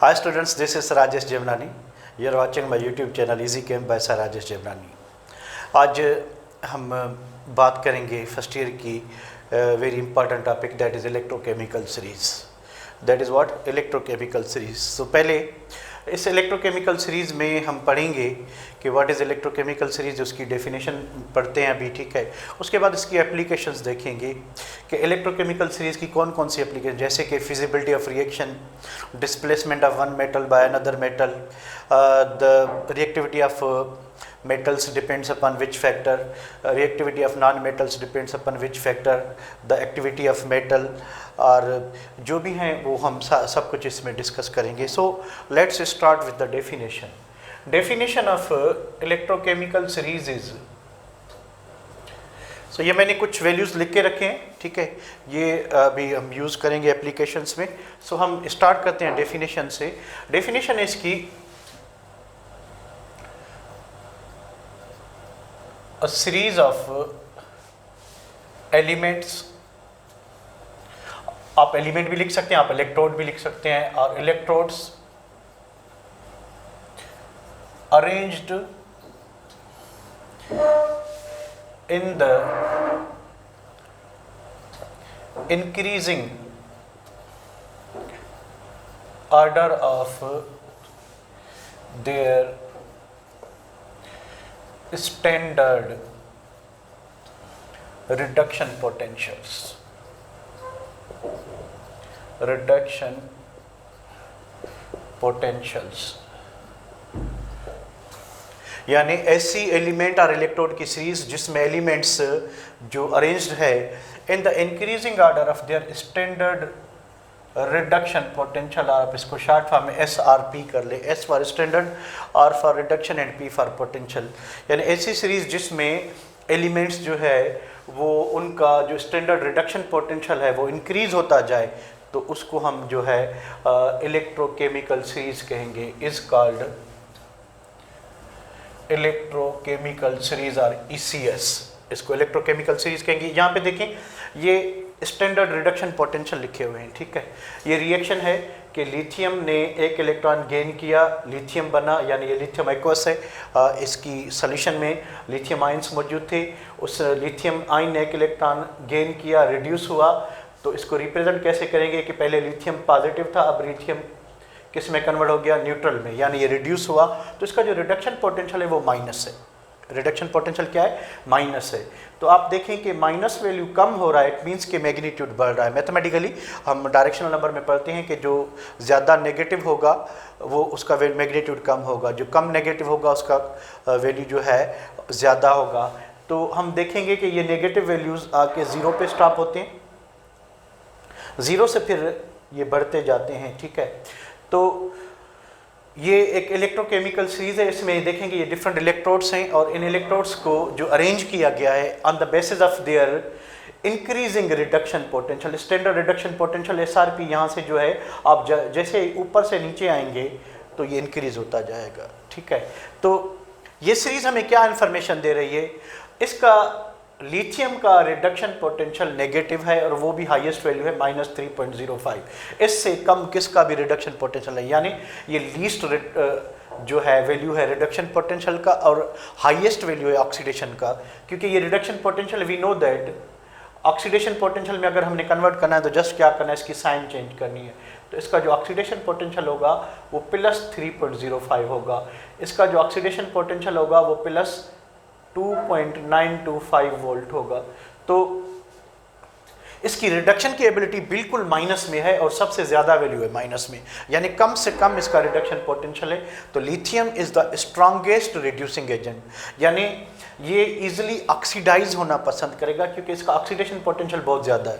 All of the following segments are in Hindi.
Hi students, this is Rajesh Jemlani. You are watching my YouTube channel Easy Chem by Sir Rajesh Jemlani. आज हम बात करेंगे फर्स्ट ईयर की very important topic that is electrochemical series. That is what electrochemical series. So पहले इस इलेक्ट्रोकेमिकल सीरीज़ में हम पढ़ेंगे कि व्हाट इज़ इलेक्ट्रोकेमिकल सीरीज़, उसकी डेफिनेशन पढ़ते हैं अभी, ठीक है. उसके बाद इसकी एप्लीकेशंस देखेंगे कि इलेक्ट्रोकेमिकल सीरीज़ की कौन कौन सी एप्लीकेशन, जैसे कि feasibility of reaction, displacement of one metal by another metal, the reactivity of metals depends upon which factor, reactivity of non-metals depends upon which factor, the activity of metal, और जो भी हैं वो हम सब कुछ इसमें डिस्कस करेंगे. So let's start with the definition. Definition of electrochemical series is, so ये मैंने कुछ वैल्यूज़ लिख के रखे हैं, ठीक है. ये अभी हम यूज़ करेंगे एप्लीकेशंस में. सो हम स्टार्ट करते हैं डेफिनेशन से. डेफिनेशन इसकी a series of elements, आप एलिमेंट भी लिख सकते हैं, आप इलेक्ट्रोड भी लिख सकते हैं, और electrodes arranged in the increasing order of their standard reduction potentials. Reduction potentials यानी ऐसी एलिमेंट और इलेक्ट्रोड की सीरीज जिसमें एलिमेंट्स जो अरेंज्ड है in the increasing order of their standard reduction potential, और आप इसको शॉर्ट फॉर्म में SRP कर ले. S for standard, R for reduction and P for potential. यानी ऐसी सीरीज जिसमें एलिमेंट्स जो है वो उनका जो स्टैंडर्ड रिडक्शन पोटेंशियल है वो इंक्रीज होता जाए, तो उसको हम जो है इलेक्ट्रोकेमिकल सीरीज कहेंगे. इज कॉल्ड इलेक्ट्रोकेमिकल सीरीज और ECS, इसको इलेक्ट्रोकेमिकल सीरीज कहेंगे. यहाँ पे देखें ये स्टैंडर्ड रिडक्शन पोटेंशियल लिखे हुए हैं, ठीक है. ये रिएक्शन है कि लिथियम ने एक इलेक्ट्रॉन गेन किया, लिथियम बना, यानी ये लिथियम एक्वस है. इसकी सॉल्यूशन में लिथियम आयंस मौजूद थे. उस लिथियम आयन ने एक इलेक्ट्रॉन गेन किया, रिड्यूस हुआ. तो इसको रिप्रेजेंट कैसे करेंगे कि पहले लिथियम पॉजिटिव था, अब लिथियम किस में कन्वर्ट हो गया, न्यूट्रल में, यानी ये रिड्यूस हुआ. तो इसका जो रिडक्शन पोटेंशियल है वो माइनस है. रिडक्शन पोटेंशियल क्या है, माइनस है. तो आप देखें कि माइनस वैल्यू कम हो रहा है, इट मीन्स कि मैग्नीट्यूड बढ़ रहा है. मैथमेटिकली हम डायरेक्शनल नंबर में पढ़ते हैं कि जो ज़्यादा नेगेटिव होगा वो उसका मैग्नीट्यूड कम होगा, जो कम नेगेटिव होगा उसका वैल्यू जो है ज़्यादा होगा. तो हम देखेंगे कि ये नेगेटिव वैल्यूज़ आके ज़ीरो पे स्टॉप होते हैं, ज़ीरो से फिर ये बढ़ते जाते हैं, ठीक है. तो ये एक इलेक्ट्रोकेमिकल सीरीज है. इसमें देखेंगे ये डिफरेंट इलेक्ट्रोड्स हैं, और इन इलेक्ट्रोड्स को जो अरेंज किया गया है on the basis of their increasing reduction potential, standard reduction potential SRP. यहाँ से जो है आप जैसे ऊपर से नीचे आएंगे तो ये इंक्रीज होता जाएगा, ठीक है. तो ये सीरीज हमें क्या इन्फॉर्मेशन दे रही है, इसका लिथियम का रिडक्शन पोटेंशियल नेगेटिव है और वो भी हाईएस्ट वैल्यू है -3.05. इससे कम किसका भी रिडक्शन पोटेंशियल है, यानी ये लीस्ट जो है वैल्यू है रिडक्शन पोटेंशियल का, और हाईएस्ट वैल्यू है ऑक्सीडेशन का. क्योंकि ये reduction potential, we know that oxidation potential में अगर हमने कन्वर्ट करना है तो जस्ट क्या करना है, इसकी साइन चेंज करनी है. तो इसका जो ऑक्सीडेशन पोटेंशियल होगा वो +3.05 होगा. इसका जो ऑक्सीडेशन पोटेंशियल होगा वो +2.925 वोल्ट होगा. तो इसकी रिडक्शन की एबिलिटी बिल्कुल माइनस में है, और सबसे ज़्यादा वैल्यू है माइनस में, यानी कम से कम इसका रिडक्शन पोटेंशियल है. तो lithium is the strongest reducing agent, यानी ये इजीली ऑक्सीडाइज होना पसंद करेगा क्योंकि इसका ऑक्सीडेशन पोटेंशियल बहुत ज़्यादा है.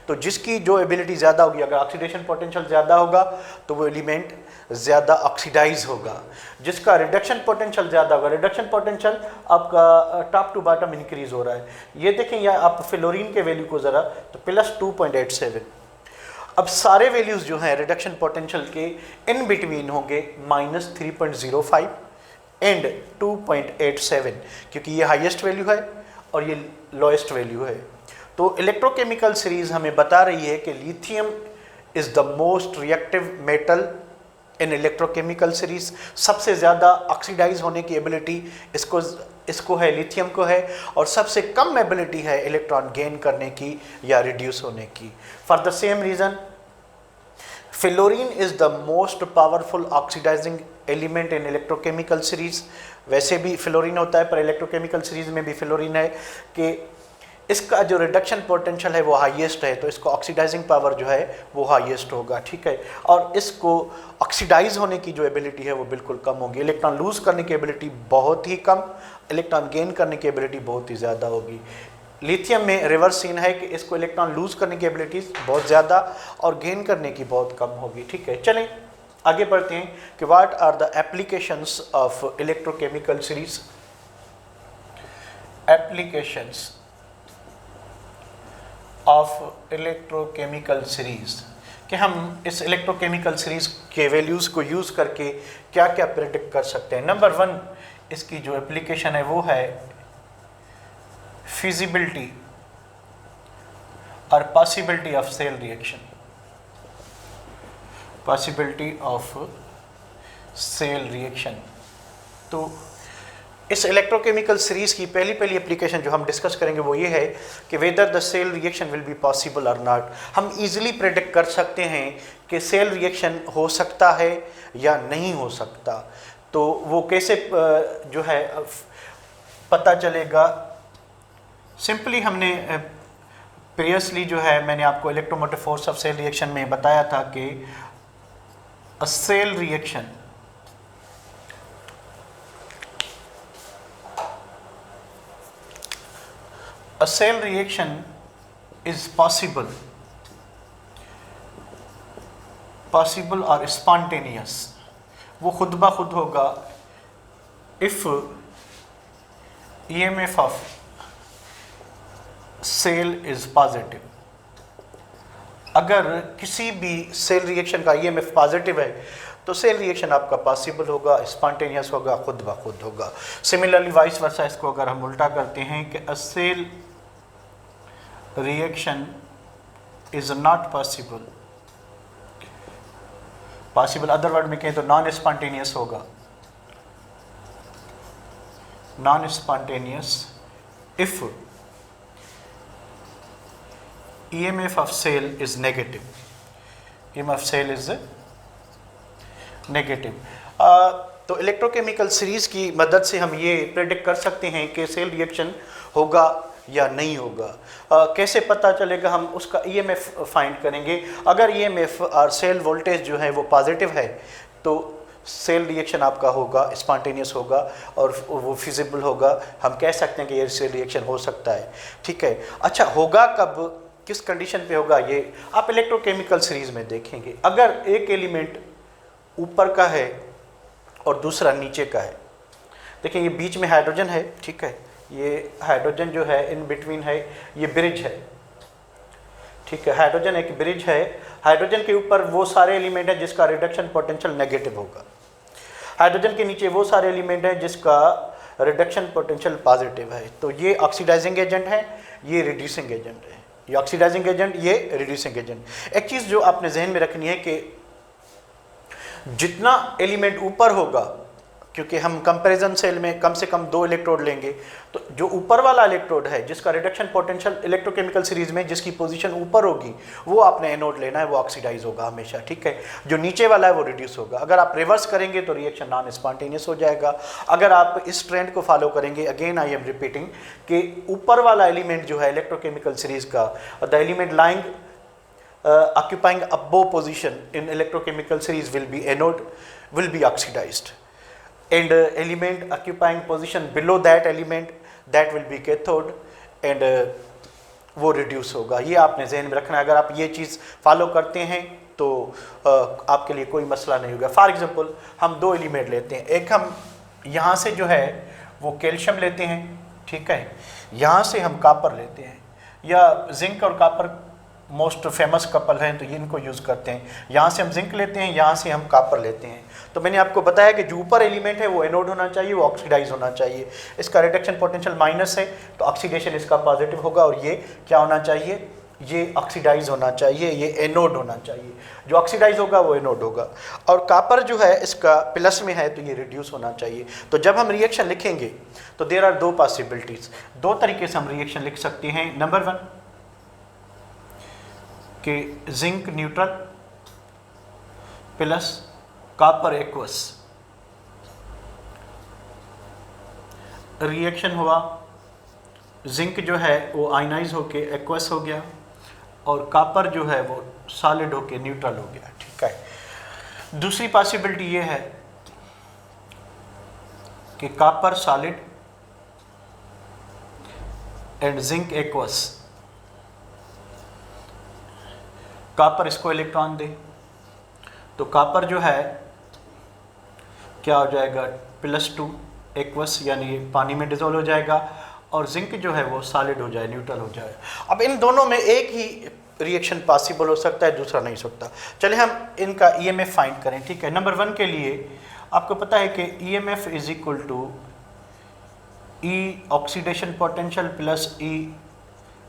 तो जिसकी जो एबिलिटी ज़्यादा होगी, अगर ऑक्सीडेशन पोटेंशियल ज़्यादा होगा तो वो एलिमेंट ज़्यादा ऑक्सीडाइज होगा. जिसका रिडक्शन पोटेंशियल ज़्यादा होगा, रिडक्शन पोटेंशियल आपका टॉप टू बॉटम इंक्रीज हो रहा है. ये देखें या आप फ्लोरीन के वैल्यू को ज़रा, तो +2.87. अब सारे वैल्यूज़ जो हैं रिडक्शन पोटेंशियल के इन बिटवीन होंगे -3.05 एंड 2.87, क्योंकि ये हाईएस्ट वैल्यू है और ये लोएस्ट वैल्यू है. तो इलेक्ट्रोकेमिकल सीरीज हमें बता रही है कि lithium is the most reactive metal in electrochemical series. सबसे ज़्यादा ऑक्सीडाइज होने की एबिलिटी इसको है, लिथियम को है, और सबसे कम एबिलिटी है इलेक्ट्रॉन गेन करने की या रिड्यूस होने की। For the same reason fluorine is the most powerful oxidising element in electrochemical series. वैसे भी फ्लोरीन होता है, पर इलेक्ट्रोकेमिकल सीरीज में भी फ्लोरीन है कि इसका जो रिडक्शन पोटेंशियल है वो हाईएस्ट है, तो इसको ऑक्सीडाइजिंग पावर जो है वो हाईएस्ट होगा, ठीक है। और इसको ऑक्सीडाइज होने की जो एबिलिटी है वो बिल्कुल कम होगी। इलेक्ट्रॉन लूज करने की एबिलिटी बहुत ही कम, इलेक्ट्रॉन गेन करने की एबिलिटी बहुत ही ज़्यादा होगी। लिथियम में रिवर्स सीन है कि इसको इलेक्ट्रॉन लूज करने की एबिलिटी बहुत ज़्यादा और गेन करने की बहुत कम होगी, ठीक है। चलें आगे बढ़ते हैं कि what are the applications of electrochemical series. Applications of electrochemical series, कि हम इस इलेक्ट्रोकेमिकल सीरीज के वैल्यूज़ को यूज़ करके क्या क्या प्रेडिक्ट कर सकते हैं। नंबर 1 इसकी जो एप्लीकेशन है वो है फिजिबिलिटी और possibility of cell reaction. Possibility of cell reaction. तो इस इलेक्ट्रोकेमिकल सीरीज की पहली एप्लीकेशन जो हम डिस्कस करेंगे वो ये है कि whether the cell reaction will be possible और नॉट। हम इजीली प्रेडिक्ट कर सकते हैं कि सेल रिएक्शन हो सकता है या नहीं हो सकता। तो वो कैसे जो है पता चलेगा। सिंपली हमने प्रीवियसली जो है मैंने आपको electromotive force of cell reaction में बताया था कि a cell reaction a cell reaction is possible or spontaneous। वो खुद ब खुद होगा if EMF of cell is positive। अगर किसी भी सेल रिएक्शन का EMF पॉजिटिव है तो सेल रिएक्शन आपका पॉसिबल होगा, स्पॉन्टेनियस होगा, खुद ब खुद होगा। सिमिलरली वाइस वर्सा इसको अगर हम उल्टा करते हैं कि a cell reaction is not possible other word में कहें तो नॉन स्पॉन्टेनियस होगा। Non spontaneous if EMF of cell is negative। EMF cell is negative। तो इलेक्ट्रोकेमिकल सीरीज की मदद से हम ये प्रेडिक्ट कर सकते हैं कि सेल रिएक्शन होगा या नहीं होगा। कैसे पता चलेगा? हम उसका EMF फाइंड करेंगे। अगर EMF और सेल वोल्टेज जो है वो पॉजिटिव है तो सेल रिएक्शन आपका होगा, स्पॉन्टेनियस होगा और वो फिजिबल होगा। हम कह सकते हैं कि ये सेल रिएक्शन हो सकता है, ठीक है। अच्छा, होगा कब, किस कंडीशन पे होगा, ये आप इलेक्ट्रोकेमिकल सीरीज में देखेंगे। अगर एक एलिमेंट ऊपर का है और दूसरा नीचे का है, देखिए ये बीच में हाइड्रोजन है, ठीक है, ये हाइड्रोजन जो है इन बिटवीन है, ये ब्रिज है, ठीक है। हाइड्रोजन एक ब्रिज है। हाइड्रोजन के ऊपर वो सारे एलिमेंट हैं जिसका रिडक्शन पोटेंशियल नेगेटिव होगा। हाइड्रोजन के नीचे वो सारे एलिमेंट हैं जिसका रिडक्शन पोटेंशियल पॉजिटिव है। तो ये ऑक्सीडाइजिंग एजेंट है, ये रिड्यूसिंग एजेंट है। ये ऑक्सीडाइजिंग एजेंट, ये रिड्यूसिंग एजेंट। एक चीज़ जो आपने जहन में रखनी है कि जितना एलिमेंट ऊपर होगा, क्योंकि हम कंपैरिजन सेल में कम से कम 2 इलेक्ट्रोड लेंगे, तो जो ऊपर वाला इलेक्ट्रोड है जिसका रिडक्शन पोटेंशियल इलेक्ट्रोकेमिकल सीरीज में जिसकी पोजीशन ऊपर होगी वो आपने एनोड लेना है, वो ऑक्सीडाइज होगा हमेशा, ठीक है। जो नीचे वाला है वो रिड्यूस होगा। अगर आप रिवर्स करेंगे तो रिएक्शन नॉन स्पॉन्टेनियस हो जाएगा। अगर आप इस ट्रेंड को फॉलो करेंगे, अगेन आई एम रिपीटिंग, कि ऊपर वाला एलिमेंट जो है इलेक्ट्रोकेमिकल सीरीज का, the element lying occupying above position in electrochemical series will be anode, will be oxidized, and element occupying position below that element, that will be cathode, and वो reduce होगा। ये आपने जहन में रखना है। अगर आप ये चीज़ फॉलो करते हैं तो आपके लिए कोई मसला नहीं होगा। फॉर एग्जांपल हम 2 एलिमेंट लेते हैं, एक हम यहाँ से जो है वो कैल्शियम लेते हैं, ठीक है, यहाँ से हम कॉपर लेते हैं, या जिंक और कॉपर मोस्ट फेमस कपल हैं तो ये इनको यूज़ करते हैं। यहाँ से हम जिंक लेते हैं, यहाँ से हम कॉपर लेते हैं। तो मैंने आपको बताया कि जो ऊपर एलिमेंट है वो एनोड होना चाहिए, वो ऑक्सीडाइज होना चाहिए। इसका रिडक्शन पोटेंशियल माइनस है तो ऑक्सीडेशन इसका पॉजिटिव होगा, और ये क्या होना चाहिए, ये ऑक्सीडाइज होना चाहिए, ये एनोड होना चाहिए। जो ऑक्सीडाइज होगा वो एनोड होगा। और कॉपर जो है इसका प्लस में है तो ये रिड्यूस होना चाहिए। तो जब हम रिएक्शन लिखेंगे तो देयर आर दो पॉसिबिलिटीज, दो तरीके से हम रिएक्शन लिख सकते हैं। नंबर 1 कि zinc neutral plus copper aqueous, reaction हुआ, जिंक जो है वो आयनाइज होके एक्वस हो गया और कॉपर जो है वो सॉलिड होके न्यूट्रल हो गया, ठीक है। दूसरी पॉसिबिलिटी ये है कि copper solid and zinc aqueous, copper इसको इलेक्ट्रॉन दे तो कॉपर जो है क्या हो जाएगा +2 एक्वस, यानी ये पानी में डिजोल्व हो जाएगा, और जिंक जो है वो सॉलिड हो जाए, न्यूट्रल हो जाए। अब इन दोनों में एक ही रिएक्शन पॉसिबल हो सकता है, दूसरा नहीं सकता। चलिए हम इनका ईएमएफ फाइंड करें, ठीक है। नंबर 1 के लिए आपको पता है कि EMF is equal to E oxidation potential plus E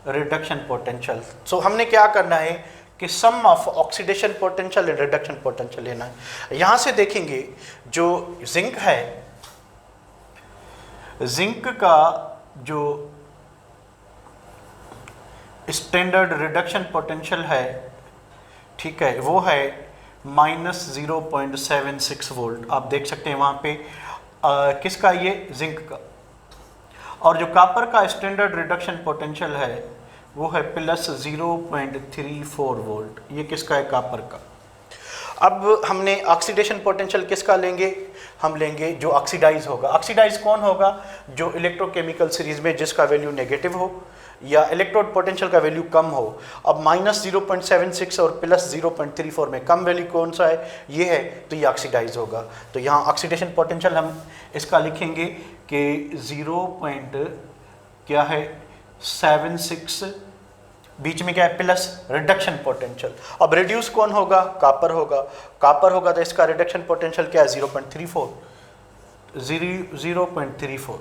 reduction potential. So हमने क्या करना है कि sum of oxidation potential and reduction potential लेना है। यहाँ से देखेंगे जो जिंक है, जिंक का जो स्टैंडर्ड रिडक्शन पोटेंशियल है, ठीक है, वो है -0.76 वोल्ट। आप देख सकते हैं वहाँ पे किसका, ये जिंक का। और जो कॉपर का स्टैंडर्ड रिडक्शन पोटेंशियल है वो है +0.34 वोल्ट। ये किसका है, कॉपर का। अब हमने ऑक्सीडेशन पोटेंशियल किसका लेंगे, हम लेंगे जो ऑक्सीडाइज होगा। ऑक्सीडाइज कौन होगा, जो इलेक्ट्रोकेमिकल सीरीज में जिसका वैल्यू नेगेटिव हो या इलेक्ट्रोड पोटेंशियल का वैल्यू कम हो। अब -0.76 और +0.34 में कम वैल्यू कौन सा है, ये है, तो ये ऑक्सीडाइज होगा। तो यहाँ ऑक्सीडेशन पोटेंशियल हम इसका लिखेंगे कि 0.76, बीच में क्या है प्लस, रिडक्शन पोटेंशियल। अब रिड्यूस कौन होगा, कॉपर होगा। कॉपर होगा तो इसका रिडक्शन पोटेंशियल क्या है, 0.34।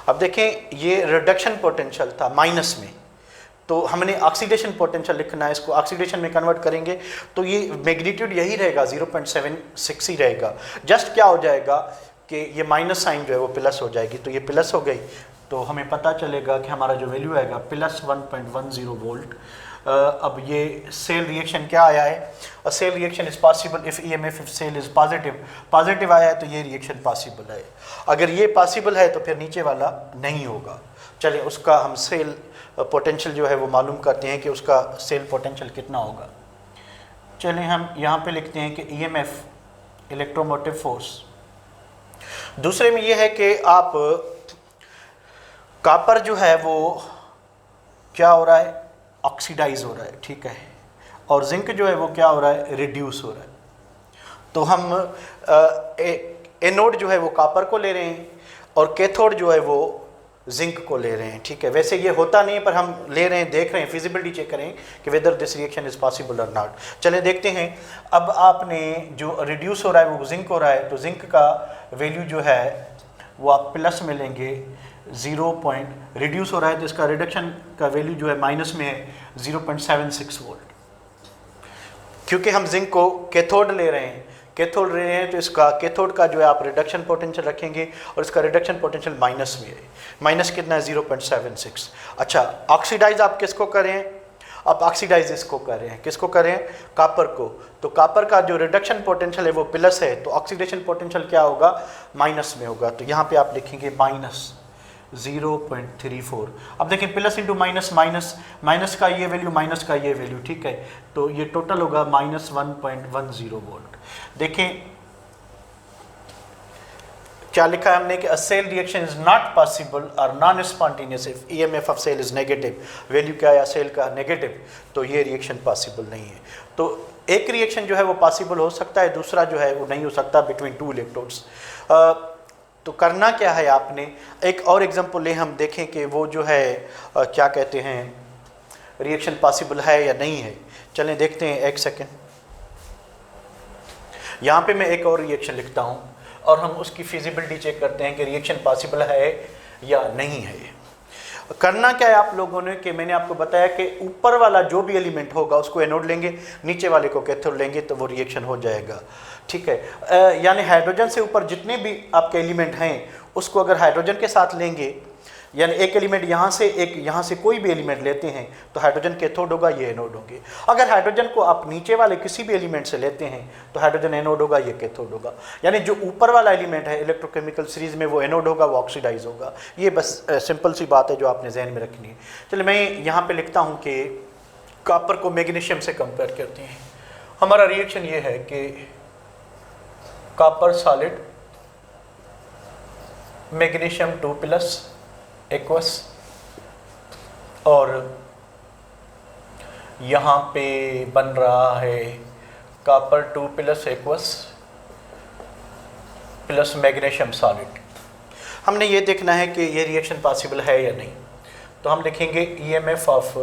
अब देखें ये रिडक्शन पोटेंशियल था माइनस में, तो हमने ऑक्सीडेशन पोटेंशियल लिखना है, इसको ऑक्सीडेशन में कन्वर्ट करेंगे तो ये मैग्नीट्यूड यही रहेगा, 0.76 ही रहेगा। जस्ट क्या हो जाएगा कि ये माइनस साइन जो है वो प्लस हो जाएगी, तो ये प्लस हो गई, तो हमें पता चलेगा कि हमारा जो वैल्यू आएगा +1.10 वोल्ट। अब ये सेल रिएक्शन क्या आया है, cell reaction is possible if EMF cell is positive आया है तो ये रिएक्शन पॉसिबल है। अगर ये पॉसिबल है तो फिर नीचे वाला नहीं होगा। चलिए उसका हम सेल पोटेंशियल जो है वो मालूम करते हैं कि उसका सेल पोटेंशियल कितना होगा। चलिए हम यहाँ पे लिखते हैं कि ईएमएफ इलेक्ट्रोमोटिव फोर्स। दूसरे में ये है कि आप कॉपर जो है वो क्या हो रहा है, ऑक्सीडाइज हो रहा है, ठीक है, और जिंक जो है वो क्या हो रहा है, रिड्यूस हो रहा है। तो हम एनोड जो है वो कॉपर को ले रहे हैं और कैथोड जो है वो जिंक को ले रहे हैं, ठीक है। वैसे ये होता नहीं है पर हम ले रहे हैं, देख रहे हैं, फिजिबिलिटी चेक करें कि whether this reaction is possible और नॉट। चलें देखते हैं। अब आपने जो रिड्यूस हो रहा है वो जिंक हो रहा है, तो जिंक का वैल्यू जो है वो आप प्लस में लेंगे, 0. रिड्यूस हो रहा है तो इसका रिडक्शन का वैल्यू जो है माइनस में है, 0.76 वोल्ट। क्योंकि हम जिंक को कैथोड ले रहे हैं, तो इसका कैथोड का जो है आप रिडक्शन पोटेंशियल रखेंगे और इसका रिडक्शन पोटेंशियल माइनस में है। माइनस कितना है, 0.76। अच्छा, ऑक्सीडाइज आप किसको करें, आप ऑक्सीडाइज इसको कर रहे हैं, किसको करें, कॉपर को। तो कॉपर का जो रिडक्शन पोटेंशियल है वो प्लस है, तो ऑक्सीडेशन पोटेंशियल क्या होगा, माइनस में होगा। तो यहाँ पे आप लिखेंगे -0.34। अब देखिए प्लस इंटू माइनस, माइनस का ये वैल्यू, माइनस का ये वैल्यू, ठीक है, तो ये टोटल होगा -1.10 वोल्ट। देखें क्या लिखा है हमने कि a cell reaction is not possible और non spontaneous if EMF of cell is negative. Value क्या है सेल का, नेगेटिव, तो ये रिएक्शन पॉसिबल नहीं है। तो एक रिएक्शन जो है वो पॉसिबल हो सकता है, दूसरा जो है वो नहीं हो सकता बिटवीन टू इलेक्ट्रोड्स। तो करना क्या है, आपने एक और एग्जांपल ले, हम देखें कि वो जो है क्या कहते हैं, रिएक्शन पॉसिबल है या नहीं है। चलें देखते हैं, एक सेकेंड। यहाँ पे मैं एक और रिएक्शन लिखता हूँ और हम उसकी फिजिबिलिटी चेक करते हैं कि रिएक्शन पॉसिबल है या नहीं है। करना क्या है आप लोगों ने कि मैंने आपको बताया कि ऊपर वाला जो भी एलिमेंट होगा उसको एनोड लेंगे, नीचे वाले को कैथोड लेंगे, तो वो रिएक्शन हो जाएगा। ठीक है, यानी हाइड्रोजन से ऊपर जितने भी आपके एलिमेंट हैं उसको अगर हाइड्रोजन के साथ लेंगे, यानी एक एलिमेंट यहाँ से एक यहाँ से कोई भी एलिमेंट लेते हैं तो हाइड्रोजन कैथोड होगा, ये एनोड होंगे। अगर हाइड्रोजन को आप नीचे वाले किसी भी एलिमेंट से लेते हैं तो हाइड्रोजन एनोड होगा, ये कैथोड होगा। यानी जो ऊपर वाला एलिमेंट है इलेक्ट्रोकेमिकल सीरीज में वो एनोड होगा, वो ऑक्सीडाइज होगा। ये बस सिंपल सी बात है जो आपने जहन में रखनी है। चलिए मैं यहाँ पर लिखता हूँ कि कॉपर को मैग्नीशियम से कंपेयर करते हैं। हमारा रिएक्शन ये है कि कॉपर सॉलिड, मैग्नीशियम 2+ एक्वस, और यहाँ पे बन रहा है copper 2+ aqueous plus magnesium solid. हमने ये देखना है कि ये रिएक्शन पॉसिबल है या नहीं। तो हम लिखेंगे EMF of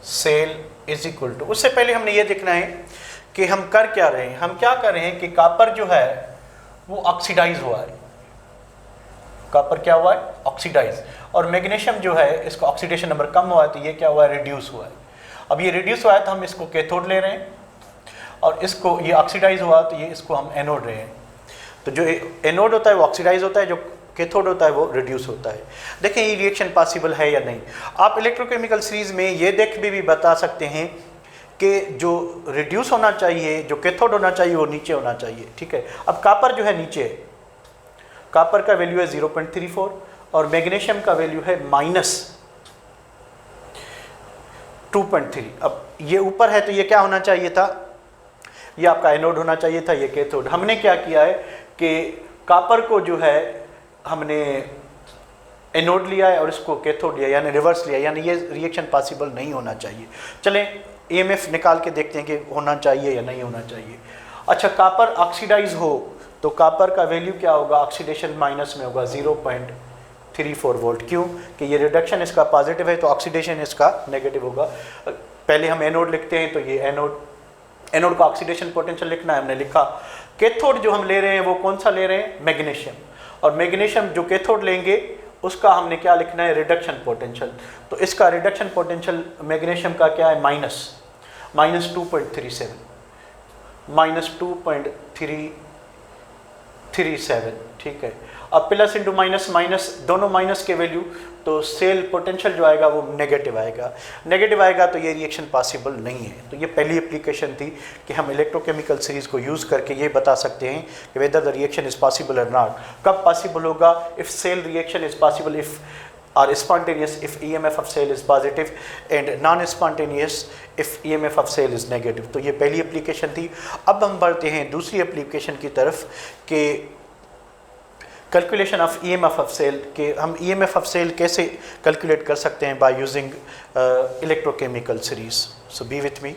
cell is equal to, उससे पहले हमने ये देखना है कि हम कर क्या रहे हैं। हम क्या कर रहे हैं कि कॉपर जो है वो ऑक्सीडाइज हुआ है, कॉपर क्या हुआ है, ऑक्सीडाइज, और मैग्नीशियम जो है इसका ऑक्सीडेशन नंबर कम हुआ है, तो ये क्या हुआ है, रिड्यूस हुआ है। अब ये रिड्यूस हुआ है तो हम इसको कैथोड ले रहे हैं, और इसको ये ऑक्सीडाइज हुआ तो ये इसको हम एनोड रहे हैं। तो जो एनोड होता है वो ऑक्सीडाइज होता है, जो कैथोड होता है वो रिड्यूस होता है। देखें ये रिएक्शन पॉसिबल है या नहीं। आप इलेक्ट्रोकेमिकल सीरीज में ये देख भी बता सकते हैं कि जो रिड्यूस होना चाहिए, जो कैथोड होना चाहिए वो नीचे होना चाहिए। ठीक है, अब कॉपर जो है नीचे है, कॉपर का वैल्यू है 0.34 और मैग्नीशियम का वैल्यू है -2.3। अब ये ऊपर है तो ये क्या होना चाहिए था, ये आपका एनोड होना चाहिए था, ये कैथोड। हमने क्या किया है कि कॉपर को जो है हमने एनोड लिया है और इसको कैथोड लिया, यानी रिवर्स लिया, यानी ये रिएक्शन पॉसिबल नहीं होना चाहिए। चलें EMF निकाल के देखते हैं कि होना चाहिए या नहीं होना चाहिए। अच्छा, कॉपर ऑक्सीडाइज हो तो कॉपर का वैल्यू क्या होगा, ऑक्सीडेशन माइनस में होगा 0.34 वोल्ट। क्यों कि ये रिडक्शन इसका पॉजिटिव है तो ऑक्सीडेशन इसका नेगेटिव होगा। पहले हम एनोड लिखते हैं तो ये एनोड का ऑक्सीडेशन पोटेंशियल लिखना है, हमने लिखा। कैथोड जो हम ले रहे हैं वो कौन सा ले रहे हैं, मैग्नीशियम, और मैग्नीशियम जो कैथोड लेंगे उसका हमने क्या लिखना है, रिडक्शन पोटेंशियल। तो इसका रिडक्शन पोटेंशियल मैग्नीशियम का क्या है, -2.37, -2.337। ठीक है, अब प्लस इंटू माइनस, माइनस दोनों माइनस के वैल्यू, तो सेल पोटेंशियल जो आएगा वो नेगेटिव आएगा। नेगेटिव आएगा तो ये रिएक्शन पॉसिबल नहीं है। तो ये पहली एप्लीकेशन थी कि हम इलेक्ट्रोकेमिकल सीरीज को यूज़ करके ये बता सकते हैं कि whether the reaction is possible और नॉट। कब पॉसिबल होगा, if cell reaction is possible, if or spontaneous if EMF of cell is positive and non-spontaneous if EMF of cell is negative। तो ये पहली एप्लीकेशन थी। अब हम बढ़ते हैं दूसरी एप्लीकेशन की तरफ कि calculation of EMF of cell, कि हम EMF ऑफ सेल कैसे कैलकुलेट कर सकते हैं by using electrochemical series. So be with me.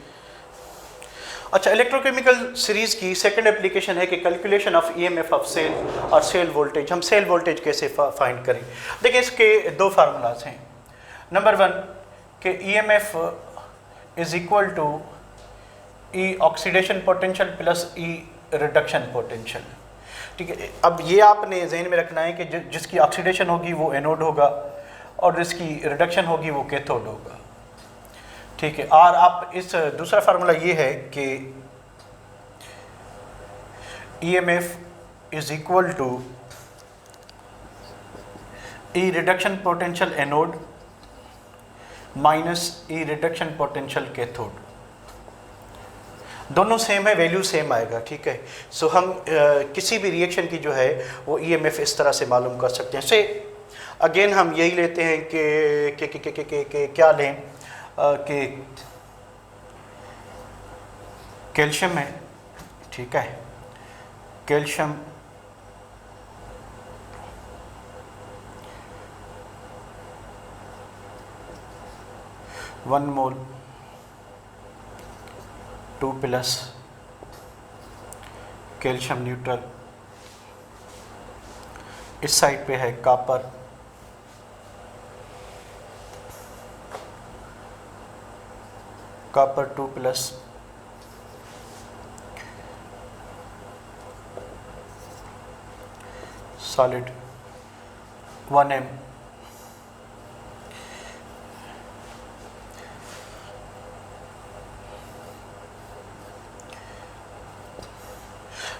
अच्छा, इलेक्ट्रोकेमिकल सीरीज की सेकंड एप्लीकेशन है कि calculation of EMF of cell और सेल वोल्टेज। हम सेल वोल्टेज कैसे फाइंड करें। देखिए इसके दो फार्मूलाज हैं। नंबर 1 कि EMF is equal to E oxidation potential plus E reduction potential. ठीक है, अब ये आपने जहन में रखना है कि जिसकी ऑक्सीडेशन होगी वो एनोड होगा और जिसकी रिडक्शन होगी वो कैथोड होगा। ठीक है, और आप इस दूसरा फार्मूला ये है कि EMF is equal to E reduction potential anode minus E reduction potential cathode. दोनों सेम है, वैल्यू सेम आएगा। ठीक है, सो हम किसी भी रिएक्शन की जो है वो EMF इस तरह से मालूम कर सकते हैं। से अगेन हम यही लेते हैं कि क्या लें कि कैल्शियम है। ठीक है, कैल्शियम 1 मोल 2+ कैल्शियम न्यूट्रल। इस साइड पे है कॉपर, कॉपर 2+ सॉलिड 1m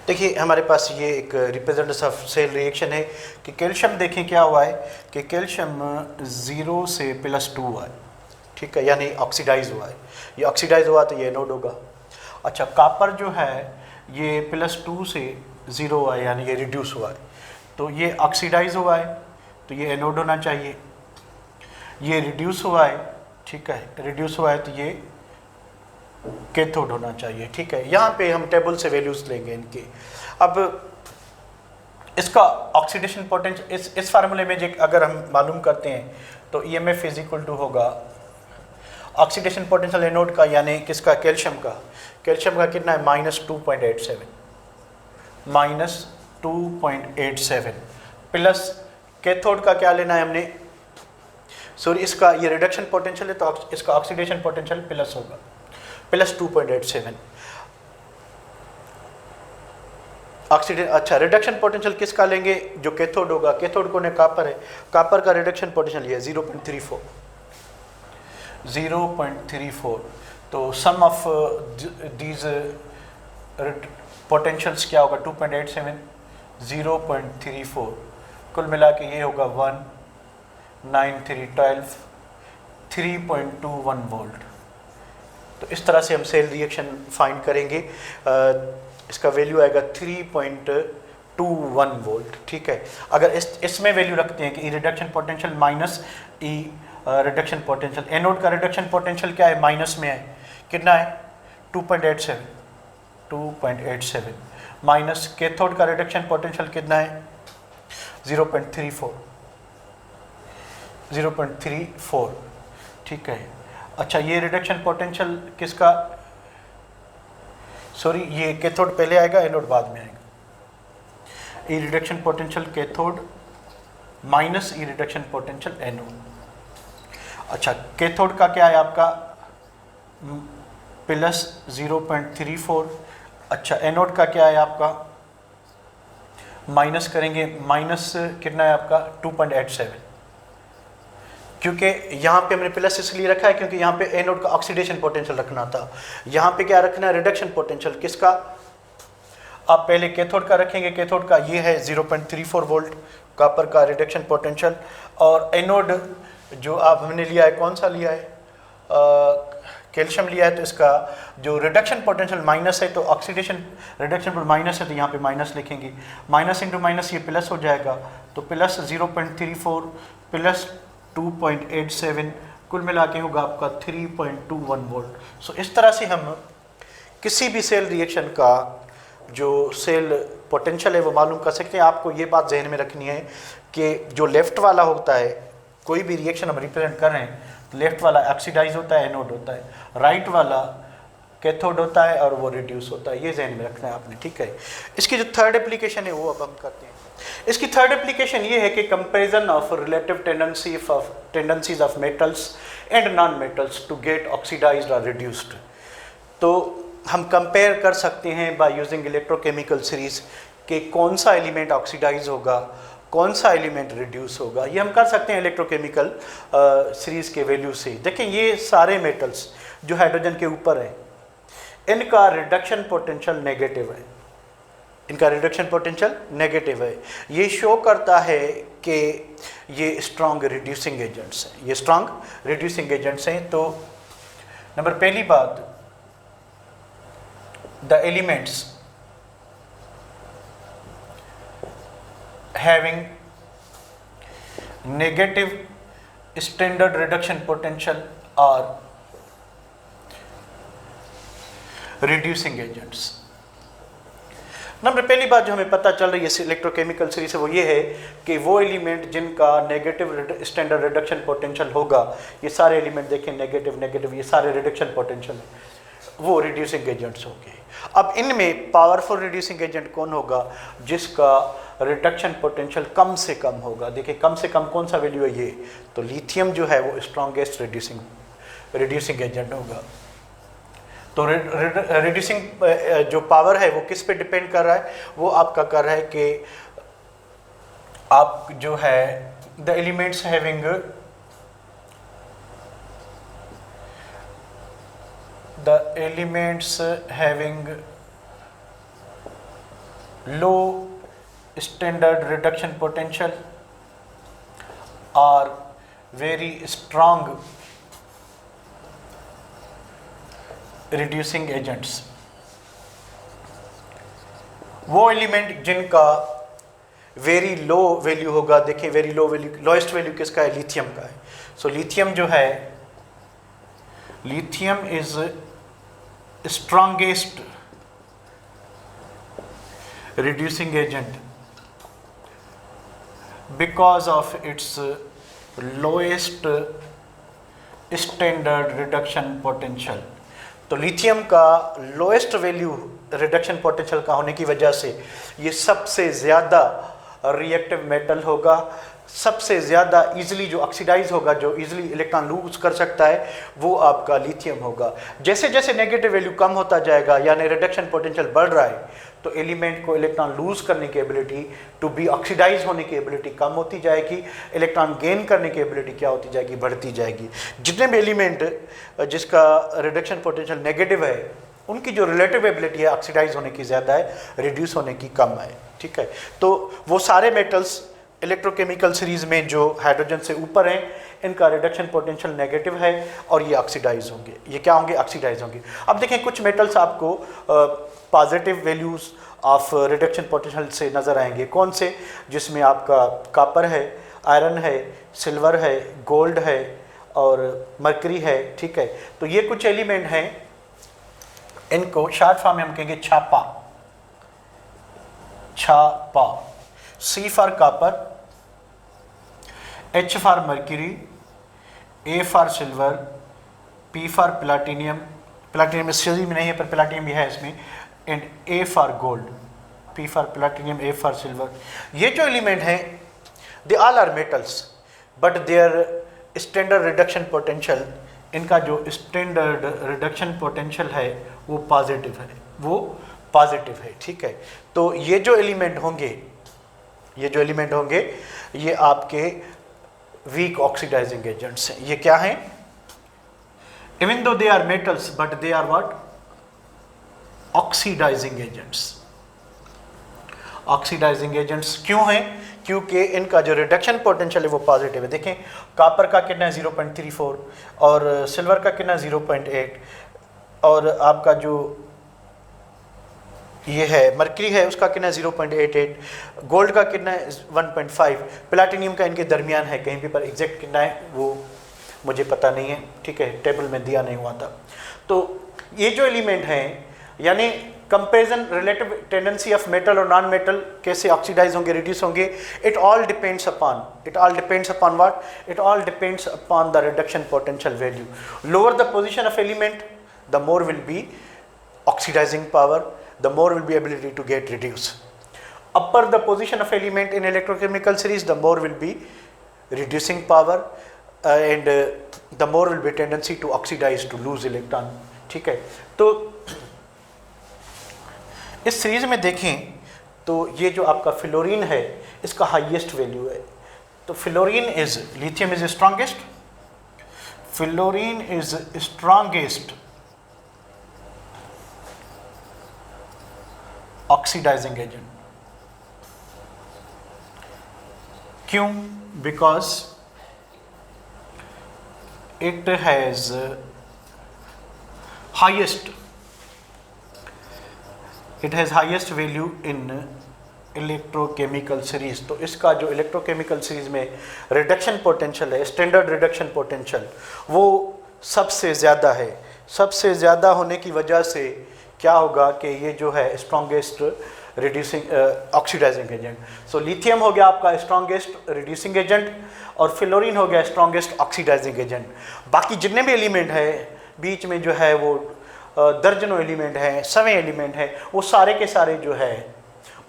देखिए हमारे पास ये एक रिप्रेजेंटेशन ऑफ सेल रिएक्शन है कि कैल्शियम देखें क्या हुआ है कि कैल्शियम 0 से +2 हुआ है, ठीक है, यानी ऑक्सीडाइज हुआ है। ये ऑक्सीडाइज हुआ तो ये एनोड होगा। अच्छा कापर जो है ये +2 से 0 हुआ है, यानी ये रिड्यूस हुआ है, तो ये ऑक्सीडाइज हुआ है तो ये एनोड होना चाहिए। ये रिड्यूस हुआ है, ठीक है, रिड्यूस हुआ है तो ये कैथोड होना चाहिए, ठीक है। यहाँ पे हम टेबल से वैल्यूज लेंगे इनके। अब इसका ऑक्सीडेशन पोटेंशियल इस फार्मूले में अगर हम मालूम करते हैं तो EMF इज इक्वल टू होगा ऑक्सीडेशन पोटेंशियल एनोड का, यानी किसका, कैल्शियम का कितना है, -2.87 प्लस कैथोड का क्या लेना है हमने, सॉरी इसका ये रिडक्शन पोटेंशियल है तो इसका ऑक्सीडेशन पोटेंशियल प्लस होगा, +2.87 ऑक्सीडेशन। अच्छा रिडक्शन पोटेंशियल किसका लेंगे, जो कैथोड होगा, कैथोड को ने कापर है, कापर का रिडक्शन पोटेंशियल ये 0.34। तो सम ऑफ दीज पोटेंशियल्स क्या होगा, 2.87 0.34, कुल मिला के ये होगा 19312 3.21 वोल्ट। तो इस तरह से हम सेल रिएक्शन फाइंड करेंगे। इसका वैल्यू आएगा 3.21 वोल्ट, ठीक है। अगर इसमें वैल्यू रखते हैं कि ई रिडक्शन पोटेंशियल माइनस ई रिडक्शन पोटेंशियल, एनोड का रिडक्शन पोटेंशियल क्या है, माइनस में है, कितना है 2.87 माइनस कैथोड का रिडक्शन पोटेंशियल कितना है 0.34, ठीक है। अच्छा ये रिडक्शन पोटेंशियल किसका, सॉरी ये कैथोड पहले आएगा एनोड बाद में आएगा। ई रिडक्शन पोटेंशियल कैथोड माइनस ई रिडक्शन पोटेंशियल एनोड। अच्छा कैथोड का क्या है आपका +0.34। अच्छा एनोड का क्या है आपका, माइनस करेंगे, माइनस कितना है आपका 2.87, क्योंकि यहाँ पे हमने प्लस इसलिए रखा है क्योंकि यहाँ पे एनोड का ऑक्सीडेशन पोटेंशियल रखना था। यहाँ पे क्या रखना है, रिडक्शन पोटेंशियल किसका, आप पहले कैथोड का रखेंगे, कैथोड का ये है 0.34 वोल्ट कॉपर का रिडक्शन पोटेंशियल, और एनोड जो आप हमने लिया है कौन सा लिया है, कैल्शियम लिया है, तो इसका जो रिडक्शन पोटेंशियल माइनस है तो ऑक्सीडेशन रिडक्शन पर माइनस है तो यहाँ पे माइनस लिखेंगे, माइनस इंटू माइनस ये प्लस हो जाएगा, तो प्लस 0.34 प्लस 2.87 कुल मिला के होगा आपका 3.21 वोल्ट। सो इस तरह से हम किसी भी सेल रिएक्शन का जो सेल पोटेंशियल है वो मालूम कर सकते हैं। आपको ये बात जहन में रखनी है कि जो लेफ्ट वाला होता है, कोई भी रिएक्शन हम रिप्रेजेंट कर रहे हैं तो लेफ्ट वाला ऑक्सीडाइज होता है, एनोड होता है, राइट वाला कैथोड होता है और वो रिड्यूस होता है, ये जहन में रखना है आपने, ठीक है। इसकी जो थर्ड एप्लीकेशन है वो अब हम करते हैं। इसकी थर्ड एप्लीकेशन ये है कि comparison of relative tendencies of metals and non metals to get oxidised और रिड्यूस्ड। तो हम कंपेयर कर सकते हैं बाय यूजिंग इलेक्ट्रोकेमिकल सीरीज कि कौन सा एलिमेंट ऑक्सीडाइज होगा, कौन सा एलिमेंट रिड्यूस होगा, ये हम कर सकते हैं इलेक्ट्रोकेमिकल सीरीज के वैल्यू से। देखें ये सारे मेटल्स जो हाइड्रोजन के ऊपर है इनका रिडक्शन पोटेंशियल नेगेटिव है, इनका रिडक्शन पोटेंशियल नेगेटिव है। ये शो करता है कि ये स्ट्रॉन्ग रिड्यूसिंग एजेंट्स हैं, ये स्ट्रॉन्ग रिड्यूसिंग एजेंट्स हैं। तो नंबर पहली बात, the elements having negative standard reduction potential are reducing agents। Number पहली बात जो हमें पता चल रही है इलेक्ट्रोकेमिकल सीरीज से वो ये है कि वो एलिमेंट जिनका नेगेटिव स्टैंडर्ड रिडक्शन पोटेंशियल होगा, ये सारे एलिमेंट देखें नेगेटिव ये सारे रिडक्शन पोटेंशियल है, वो रिड्यूसिंग एजेंट्स होंगे। अब इनमें पावरफुल रिड्यूसिंग एजेंट कौन होगा, जिसका रिडक्शन पोटेंशियल कम से कम होगा। देखिए कम से कम कौन सा वैल्यू है ये, तो लिथियम जो है वो स्ट्रॉन्गेस्ट रिड्यूसिंग एजेंट होगा। तो रिड्यूसिंग जो पावर है वो किस पे डिपेंड कर रहा है, वो आपका कर रहा है कि आप जो है the elements having low standard reduction potential और वेरी स्ट्रॉन्ग रिड्यूसिंग एजेंट्स। वो एलिमेंट जिनका वेरी लो वैल्यू होगा, देखिए very low value, lowest value किसका है, लिथियम का है। सो लिथियम जो है, lithium is strongest reducing agent because of its lowest standard reduction potential। तो लिथियम का लोएस्ट वैल्यू रिडक्शन पोटेंशियल का होने की वजह से ये सबसे ज़्यादा रिएक्टिव मेटल होगा, सबसे ज़्यादा इजीली जो ऑक्सीडाइज होगा, जो इजीली इलेक्ट्रॉन लूज कर सकता है, वो आपका लिथियम होगा। जैसे जैसे नेगेटिव वैल्यू कम होता जाएगा यानी रिडक्शन पोटेंशियल बढ़ रहा है, तो एलिमेंट को इलेक्ट्रॉन लूज करने की एबिलिटी, टू बी ऑक्सीडाइज होने की एबिलिटी कम होती जाएगी, इलेक्ट्रॉन गेन करने की एबिलिटी क्या होती जाएगी, बढ़ती जाएगी। जितने भी एलिमेंट जिसका रिडक्शन पोटेंशियल नेगेटिव है, उनकी जो रिलेटिव एबिलिटी है ऑक्सीडाइज होने की ज़्यादा है, रिड्यूस होने की कम है, ठीक है। तो वो सारे मेटल्स इलेक्ट्रोकेमिकल सीरीज में जो हाइड्रोजन से ऊपर हैं, इनका रिडक्शन पोटेंशियल नेगेटिव है और ये ऑक्सीडाइज होंगे। ये क्या होंगे, ऑक्सीडाइज होंगे। अब देखें कुछ मेटल्स आपको positive values of reduction potential से नज़र आएंगे। कौन से, जिसमें आपका कॉपर है, आयरन है, सिल्वर है, गोल्ड है और मरकरी है, ठीक है। तो ये कुछ एलिमेंट हैं, इनको शॉर्ट फॉर्म में हम कहेंगे छापा, छापा। C for copper, H for mercury, A for silver, P for platinum, platinum में सीरीज में नहीं है पर प्लाटिनियम भी है इसमें, and A for gold, P for platinum, A for silver. ये जो एलिमेंट हैं, they all are metals but their standard reduction potential, इनका जो स्टैंडर्ड रिडक्शन पोटेंशियल है वो पॉजिटिव है, वो पॉजिटिव है, ठीक है। तो ये जो एलिमेंट होंगे, ये जो एलिमेंट होंगे, ये आपके वीक ऑक्सीडाइजिंग एजेंट्स हैं। ये क्या हैं, even though they are metals but they are what, oxidising agents. Oxidising agents क्यों हैं, क्योंकि इनका जो रिडक्शन पोटेंशियल है वो पॉजिटिव है। देखें कॉपर का कितना है 0.34 और सिल्वर का कितना 0.8 और आपका जो ये है मरकरी है उसका कितना 0.88, गोल्ड का कितना है 1.5, प्लैटिनियम का इनके दरमियान है, कहीं भी पर एग्जैक्ट कितना है वो मुझे पता नहीं है, ठीक है, टेबल में दिया नहीं हुआ था। तो ये जो एलिमेंट हैं, यानी comparison relative tendency of metal और नॉन मेटल कैसे ऑक्सीडाइज होंगे, रिड्यूस होंगे, it all depends upon what, it all depends upon the reduction potential value. Lower the position of element, the more will be oxidising power, the more will be ability to get reduced. Upper the position of element in electrochemical series, the more will be reducing power and the more will be tendency to oxidize, to lose electron, ठीक है। तो इस सीरीज में देखें तो ये जो आपका फ्लोरीन है इसका हाईएस्ट वैल्यू है। तो fluorine is, lithium is strongest, fluorine is strongest oxidizing agent. क्यों, because it has highest value in electrochemical series. तो इसका जो इलेक्ट्रोकेमिकल सीरीज में रिडक्शन पोटेंशियल है, स्टैंडर्ड रिडक्शन पोटेंशियल, वो सबसे ज़्यादा है। सबसे ज़्यादा होने की वजह से क्या होगा कि ये जो है strongest reducing oxidising agent. So lithium हो गया आपका स्ट्रॉन्गेस्ट रिड्यूसिंग एजेंट और फ्लोरीन हो गया स्ट्रॉन्गेस्ट ऑक्सीडाइजिंग एजेंट। बाकी जितने भी एलिमेंट है बीच में जो है वो दर्जनों एलिमेंट हैं, 100 एलिमेंट हैं, वो सारे के सारे जो है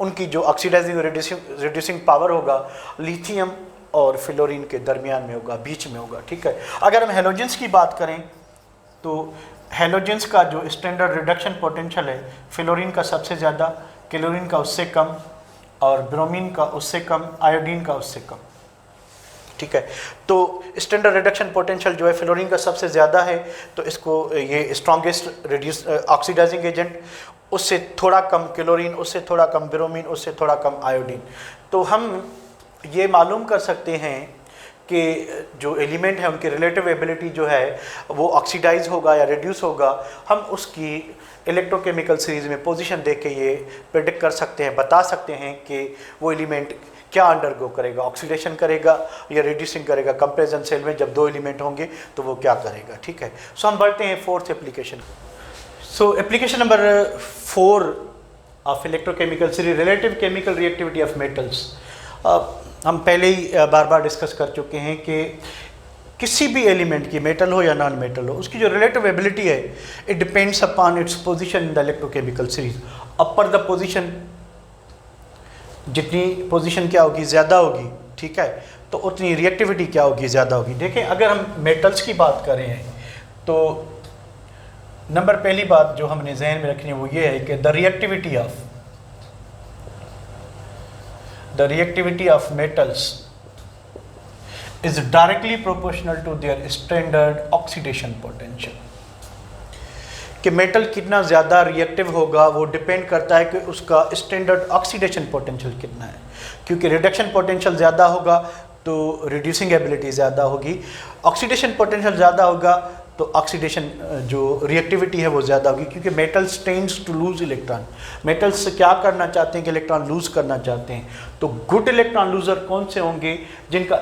उनकी जो ऑक्सीडाइजिंग रिड्यूसिंग पावर होगा लिथियम और फ्लोरीन के दरमियान में होगा, बीच में होगा, ठीक है। अगर हम हेलोजेंस की बात करें तो हेलोजेंस का जो स्टैंडर्ड रिडक्शन पोटेंशियल है, फ्लोरीन का सबसे ज़्यादा, क्लोरीन का उससे कम और ब्रोमीन का उससे कम, आयोडीन का उससे कम, ठीक है। तो स्टैंडर्ड रिडक्शन पोटेंशियल जो है फ्लोरीन का सबसे ज़्यादा है, तो इसको ये स्ट्रॉन्गेस्ट रिड्यूस ऑक्सीडाइजिंग एजेंट, उससे थोड़ा कम क्लोरीन, उससे थोड़ा कम ब्रोमीन, उससे थोड़ा कम आयोडीन। तो हम ये मालूम कर सकते हैं कि जो एलिमेंट है उनकी रिलेटिव एबिलिटी जो है वो ऑक्सीडाइज होगा या रिड्यूस होगा, हम उसकी इलेक्ट्रोकेमिकल सीरीज में पोजीशन देख के ये प्रेडिक्ट कर सकते हैं, बता सकते हैं कि वो एलिमेंट क्या अंडरगो करेगा, ऑक्सीडेशन करेगा या रिड्यूसिंग करेगा। कंपैरिजन सेल में जब दो एलिमेंट होंगे तो वो क्या करेगा, ठीक है। सो हम बढ़ते हैं fourth application. So application number 4 of electrochemical series, relative chemical reactivity of metals. हम पहले ही बार बार डिस्कस कर चुके हैं कि किसी भी एलिमेंट की, मेटल हो या नॉन मेटल हो, उसकी जो रिलेटिव एबिलिटी है it depends upon its position in the electrochemical series. Upper the position, जितनी पोजीशन क्या होगी, ज़्यादा होगी, ठीक है, तो उतनी रिएक्टिविटी क्या होगी, ज़्यादा होगी। देखें, अगर हम मेटल्स की बात कर रहे हैं तो नंबर पहली बात जो हमने जहन में रखनी है वो ये है कि the reactivity of metals is directly proportional to their standard oxidation potential। कि मेटल कितना ज़्यादा रिएक्टिव होगा वो डिपेंड करता है कि उसका स्टैंडर्ड ऑक्सीडेशन पोटेंशियल कितना है। क्योंकि रिडक्शन पोटेंशियल ज़्यादा होगा तो रिड्यूसिंग एबिलिटी ज़्यादा होगी, ऑक्सीडेशन पोटेंशियल ज़्यादा होगा तो ऑक्सीडेशन जो रिएक्टिविटी है वो ज़्यादा होगी। क्योंकि metals tends to lose electron, metals क्या करना चाहते हैं कि इलेक्ट्रॉन लूज करना चाहते हैं। तो गुड इलेक्ट्रॉन लूजर कौन से होंगे, जिनका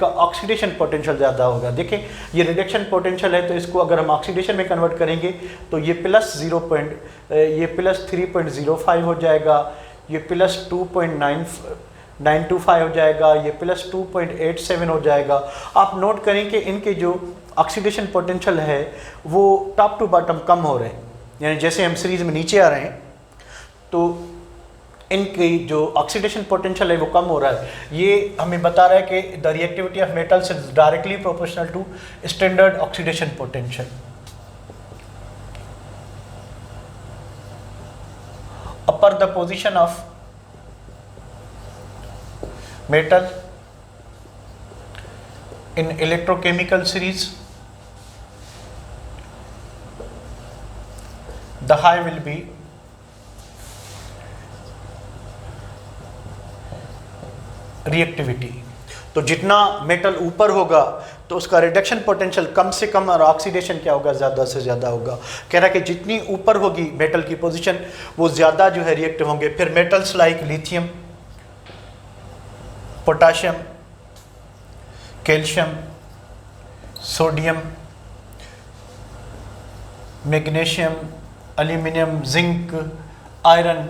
ऑक्सीडेशन पोटेंशियल ज़्यादा होगा। देखें, ये रिडक्शन पोटेंशियल है तो इसको अगर हम ऑक्सीडेशन में कन्वर्ट करेंगे तो ये प्लस 3.05 हो जाएगा, ये प्लस 2.925 हो जाएगा, ये प्लस 2.87 हो जाएगा। आप नोट करें कि इनके जो ऑक्सीडेशन पोटेंशियल है वो टॉप टू बॉटम कम हो रहे हैं, यानी जैसे हम सीरीज में नीचे आ रहे हैं तो इनकी जो ऑक्सीडेशन पोटेंशियल है वो कम हो रहा है। ये हमें बता रहा है कि the reactivity of metals is directly proportional to standard oxidation potential. Upper the position of metal in electrochemical series, the high will be reactivity। तो जितना मेटल ऊपर होगा तो उसका रिडक्शन पोटेंशियल कम से कम और ऑक्सीडेशन क्या होगा, ज़्यादा से ज़्यादा होगा। कह रहा है कि जितनी ऊपर होगी मेटल की पोजीशन वो ज़्यादा जो है रिएक्टिव होंगे। फिर metals like lithium, potassium, calcium, sodium, magnesium, aluminium, zinc, iron.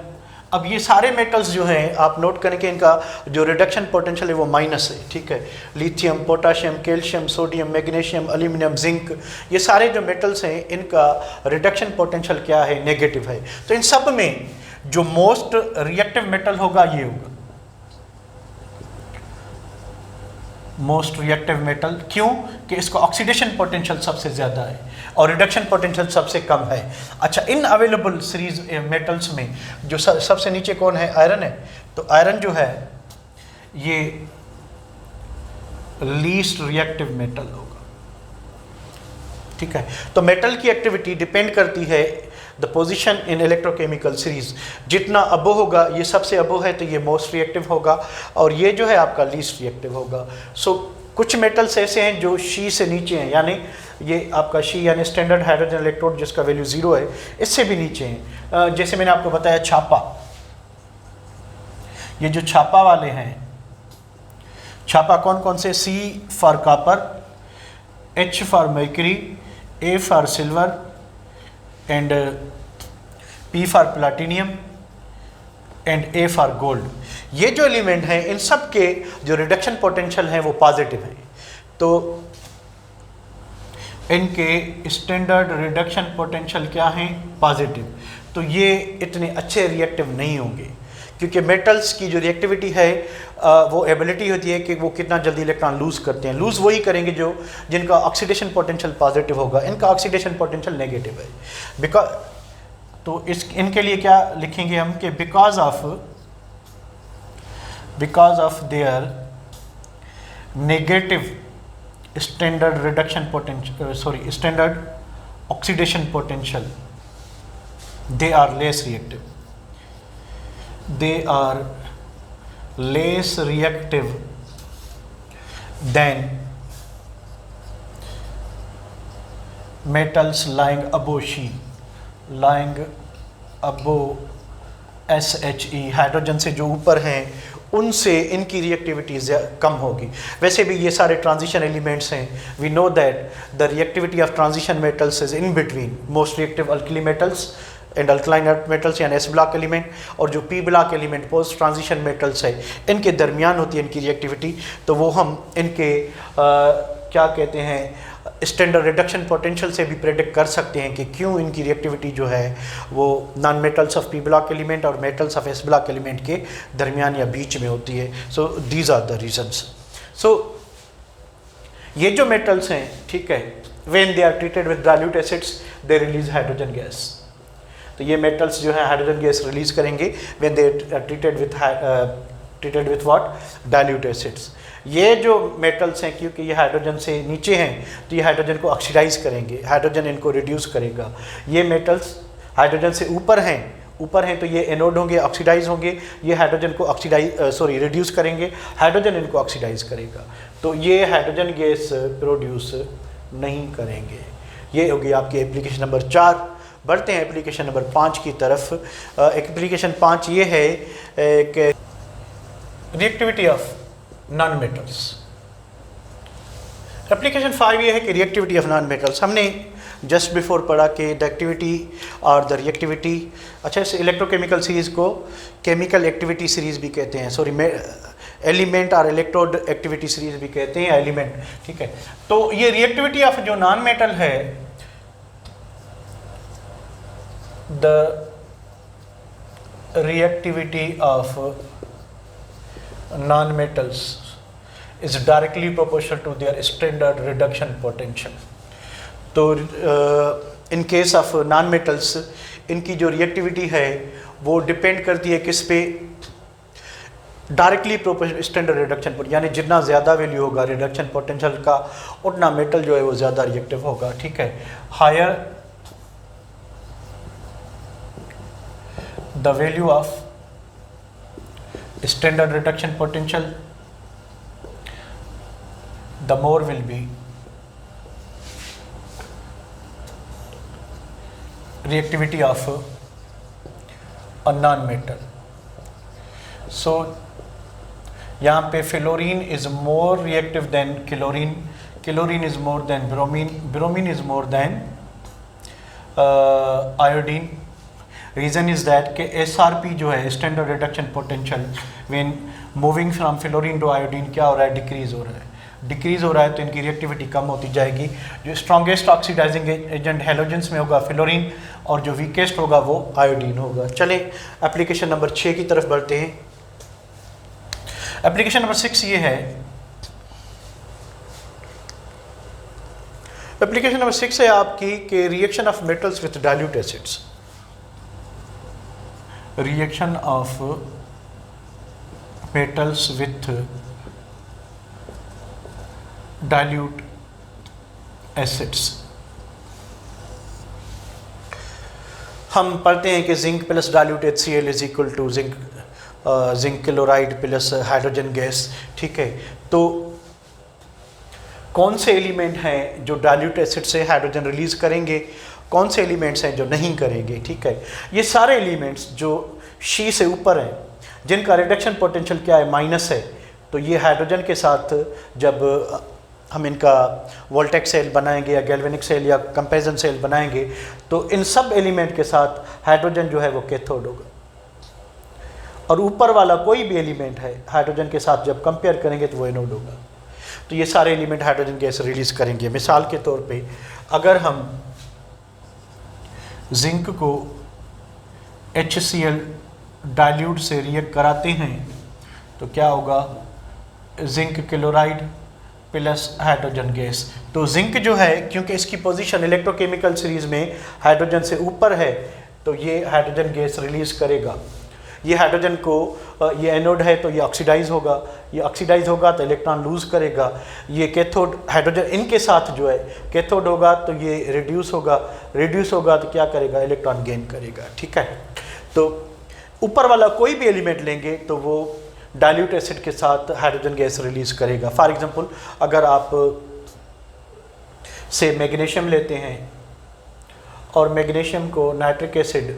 अब ये सारे मेटल्स जो हैं आप नोट करें कि इनका जो रिडक्शन पोटेंशियल है वो माइनस है, ठीक है। Lithium, potassium, calcium, sodium, magnesium, aluminium, zinc, ये सारे जो मेटल्स हैं इनका रिडक्शन पोटेंशियल क्या है, नेगेटिव है। तो इन सब में जो मोस्ट रिएक्टिव मेटल होगा ये होगा मोस्ट रिएक्टिव मेटल। क्यों? कि इसका ऑक्सीडेशन पोटेंशियल सबसे ज़्यादा है और रिडक्शन पोटेंशियल सबसे कम है। अच्छा, इन अवेलेबल सीरीज मेटल्स में जो सबसे नीचे कौन है, आयरन है। तो आयरन जो है ये लीस्ट रिएक्टिव मेटल होगा, ठीक है। तो मेटल की एक्टिविटी डिपेंड करती है the position in electrochemical series. जितना अबो होगा, ये सबसे अबो है तो ये मोस्ट रिएक्टिव होगा और ये जो है आपका लीस्ट रिएक्टिव होगा। सो कुछ मेटल्स ऐसे हैं जो शी से नीचे हैं, यानी ये आपका शी यानी स्टैंडर्ड हाइड्रोजन इलेक्ट्रोड जिसका वैल्यू 0 है, इससे भी नीचे हैं। जैसे मैंने आपको बताया छापा, ये जो छापा वाले हैं, छापा कौन कौन से, C for copper, H for mercury, A for silver and P for platinum and A for gold. ये जो एलिमेंट हैं इन सब के जो रिडक्शन पोटेंशियल हैं वो पॉजिटिव है। तो इनके स्टैंडर्ड रिडक्शन पोटेंशियल क्या हैं, पॉजिटिव। तो ये इतने अच्छे रिएक्टिव नहीं होंगे क्योंकि मेटल्स की जो रिएक्टिविटी है वो एबिलिटी होती है कि वो कितना जल्दी इलेक्ट्रॉन लूज करते हैं। लूज वही करेंगे जो जिनका ऑक्सीडेशन पोटेंशियल पॉजिटिव होगा, इनका ऑक्सीडेशन पोटेंशियल नेगेटिव है। बिकॉज तो इनके लिए क्या लिखेंगे हम कि because of their negative standard reduction potential standard oxidation potential, they are less reactive. They are less reactive than metals lying above She, lying above SHE, hydrogen से जो ऊपर हैं उनसे इनकी रिएक्टिविटी कम होगी। वैसे भी ये सारे ट्रांजिशन एलिमेंट्स हैं, we know that the reactivity of transition metals is in between most reactive alkali metals and alkaline earth metals यानी एस ब्लॉक एलिमेंट, और जो P block element post transition metals है इनके दरमियान होती है इनकी रिएक्टिविटी। तो वो हम इनके क्या कहते हैं स्टैंडर्ड रिडक्शन पोटेंशियल से भी प्रेडिक्ट कर सकते हैं कि क्यों इनकी रिएक्टिविटी जो है वो non metals of P block element और metals of S block element के दरमियान या बीच में होती है। So these are the reasons. So ये जो मेटल्स हैं, ठीक है, when they are treated with dilute acids they release hydrogen gas. तो ये मेटल्स जो है हाइड्रोजन गैस रिलीज करेंगे when they are treated with what, dilute acids. ये जो मेटल्स हैं क्योंकि ये हाइड्रोजन से नीचे हैं तो ये हाइड्रोजन को ऑक्सीडाइज करेंगे, हाइड्रोजन इनको रिड्यूस करेगा। ये मेटल्स हाइड्रोजन से ऊपर हैं तो ये एनोड होंगे, ऑक्सीडाइज होंगे, ये हाइड्रोजन को रिड्यूस करेंगे, हाइड्रोजन इनको ऑक्सीडाइज करेगा, तो ये हाइड्रोजन गैस प्रोड्यूस नहीं करेंगे। ये होगी आपकी एप्लीकेशन नंबर 4। बढ़ते हैं एप्लीकेशन नंबर 5 की तरफ। एप्लीकेशन 5 ये है कि reactivity of non metals. Application 5 ये है कि रिएक्टिविटी ऑफ नॉन मेटल्स। हमने जस्ट बिफोर पढ़ा कि द एक्टिविटी और द रिएक्टिविटी, अच्छा इस इलेक्ट्रोकेमिकल सीरीज़ को केमिकल एक्टिविटी सीरीज़ भी कहते हैं, एलिमेंट और इलेक्ट्रोड एक्टिविटी सीरीज़ भी कहते हैं, एलिमेंट, ठीक है। तो ये रिएक्टिविटी ऑफ जो नॉन मेटल है, the reactivity of non-metals is directly proportional to their standard reduction potential। तो in case of non metals इनकी जो रिएक्टिविटी है वो डिपेंड करती है किस पे, डायरेक्टली प्रोपोर्शनल स्टैंडर्ड रिडक्शन पर, यानी जितना ज़्यादा वैल्यू होगा रिडक्शन पोटेंशियल का उतना मेटल जो है वो ज़्यादा रिएक्टिव होगा, ठीक है। Higher the value of standard reduction potential, the more will be reactivity of a non-metal। So यहाँ पे fluorine is more reactive than chlorine, chlorine is more than bromine, bromine is more than iodine। Reason is that कि SRP जो है standard reduction potential when moving from fluorine to iodine क्या हो रहा है, डिक्रीज़ हो रहा है, तो इनकी रिएक्टिविटी कम होती जाएगी। जो स्ट्रॉन्गेस्ट ऑक्सीडाइजिंग एजेंट हेलोजेंस में होगा फ्लोरीन, और जो वीकेस्ट होगा वो आयोडीन होगा। चलें एप्लीकेशन नंबर 6 की तरफ बढ़ते हैं। एप्लीकेशन नंबर 6 ये है, एप्लीकेशन नंबर 6 है आपकी कि reaction of metals with dilute acids, reaction of metals with dilute acids। हम पढ़ते हैं कि zinc plus dilute HCl is equal to zinc chloride plus hydrogen gas, ठीक है। तो कौन से एलिमेंट हैं जो डाइल्यूट एसिड से हाइड्रोजन रिलीज करेंगे, कौन से एलिमेंट्स हैं जो नहीं करेंगे, ठीक है। ये सारे एलिमेंट्स जो शी से ऊपर हैं, जिनका रिडक्शन पोटेंशियल क्या है, माइनस है, तो ये हाइड्रोजन के साथ जब हम इनका वोल्टेक सेल बनाएंगे या गैल्वेनिक सेल या कंपैरिजन सेल बनाएंगे तो इन सब एलिमेंट के साथ हाइड्रोजन जो है वो कैथोड होगा, और ऊपर वाला कोई भी एलिमेंट है हाइड्रोजन के साथ जब कंपेयर करेंगे तो वो एनोड होगा। तो ये सारे एलिमेंट हाइड्रोजन गैस रिलीज करेंगे। मिसाल के तौर पे अगर हम जिंक को HCl डाइल्यूट से रिएक्ट कराते हैं तो क्या होगा, zinc chloride plus hydrogen gas. तो जिंक जो है क्योंकि इसकी पोजीशन इलेक्ट्रोकेमिकल सीरीज में हाइड्रोजन से ऊपर है तो ये हाइड्रोजन गैस रिलीज करेगा। ये हाइड्रोजन को ये एनोड है तो ये ऑक्सीडाइज होगा, ये ऑक्सीडाइज होगा तो इलेक्ट्रॉन लूज करेगा। ये कैथोड हाइड्रोजन इनके साथ जो है कैथोड होगा तो ये रिड्यूस होगा, रिड्यूस होगा तो क्या करेगा, इलेक्ट्रॉन गेन करेगा। ठीक है, तो ऊपर वाला कोई भी एलिमेंट लेंगे तो वो डाइल्यूट एसिड के साथ हाइड्रोजन गैस रिलीज करेगा। फॉर एग्जांपल अगर आप से मैग्नीशियम लेते हैं और मैग्नीशियम को नाइट्रिक एसिड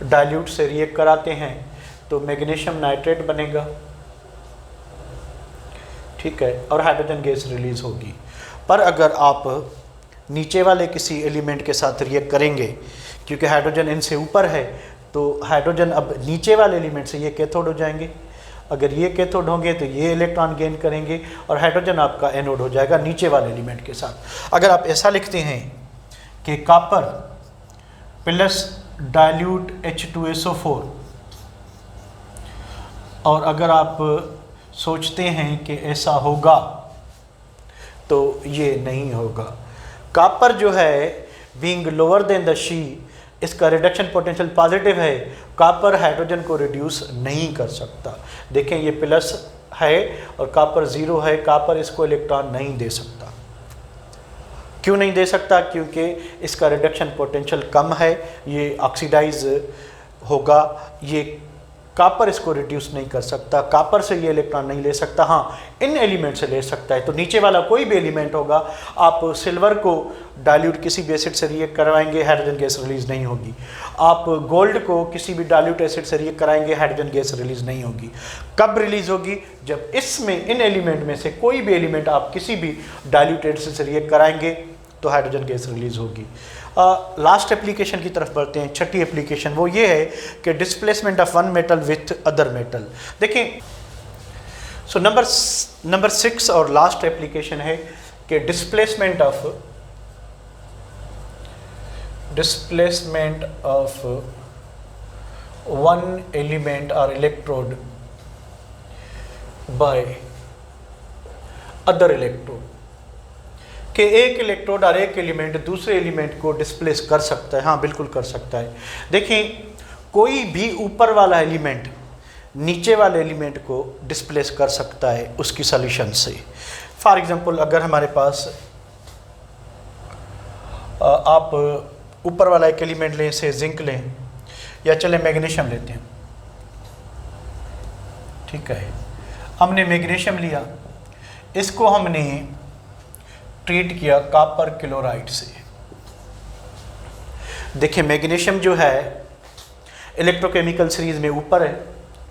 डाइल्यूट से रिएक्ट कराते हैं तो मैग्नीशियम नाइट्रेट बनेगा। ठीक है, और हाइड्रोजन गैस रिलीज होगी। पर अगर आप नीचे वाले किसी एलिमेंट के साथ रिएक्ट करेंगे, क्योंकि हाइड्रोजन इनसे ऊपर है, तो हाइड्रोजन अब नीचे वाले एलिमेंट से ये कैथोड हो जाएंगे। अगर ये कैथोड होंगे तो ये इलेक्ट्रॉन गेन करेंगे और हाइड्रोजन आपका एनोड हो जाएगा नीचे वाले एलिमेंट के साथ। अगर आप ऐसा लिखते हैं कि कॉपर प्लस डाइल्यूट H2SO4, और अगर आप सोचते हैं कि ऐसा होगा तो ये नहीं होगा। कॉपर जो है being lower than the she, इसका रिडक्शन पोटेंशियल पॉजिटिव है। कॉपर हाइड्रोजन को रिड्यूस नहीं कर सकता। देखें ये प्लस है और कॉपर ज़ीरो है, कॉपर इसको इलेक्ट्रॉन नहीं दे सकता। क्यों नहीं दे सकता? क्योंकि इसका रिडक्शन पोटेंशियल कम है, ये ऑक्सीडाइज होगा। ये कॉपर इसको रिड्यूस नहीं कर सकता, कॉपर से ये इलेक्ट्रॉन नहीं ले सकता। हाँ, इन एलिमेंट से ले सकता है। तो नीचे वाला कोई भी एलिमेंट होगा, आप सिल्वर को डाइल्यूट किसी भी एसिड से रिएक्ट करवाएंगे, हाइड्रोजन गैस रिलीज नहीं होगी। आप गोल्ड को किसी भी डाइल्यूट एसिड से रिएक्ट कराएंगे, हाइड्रोजन गैस रिलीज नहीं होगी। कब रिलीज होगी? जब इसमें इन एलिमेंट में से कोई भी एलिमेंट आप किसी भी डाइल्यूट एसिड से रिएक्ट कराएंगे तो हाइड्रोजन गैस रिलीज होगी। लास्ट एप्लीकेशन की तरफ बढ़ते हैं। छठी एप्लीकेशन वो ये है कि displacement of one metal with other metal. देखिए, सो नंबर 6 और लास्ट एप्लीकेशन है कि डिस्प्लेसमेंट ऑफ वन एलिमेंट और इलेक्ट्रोड बाय अदर इलेक्ट्रोड, कि एक इलेक्ट्रोड और एक एलिमेंट दूसरे एलिमेंट को डिस्प्लेस कर सकता है। हाँ, बिल्कुल कर सकता है। देखिए, कोई भी ऊपर वाला एलिमेंट नीचे वाले एलिमेंट को डिस्प्लेस कर सकता है उसकी सॉल्यूशन से। फॉर एग्जांपल अगर हमारे पास आप ऊपर वाला एक एलिमेंट लें, से जिंक लें या चले मैग्नीशियम लेते हैं। ठीक है, हमने मैग्नीशियम लिया, इसको हमने ट्रीट किया कॉपर क्लोराइड से। देखिए, मैग्नीशियम जो है इलेक्ट्रोकेमिकल सीरीज में ऊपर है।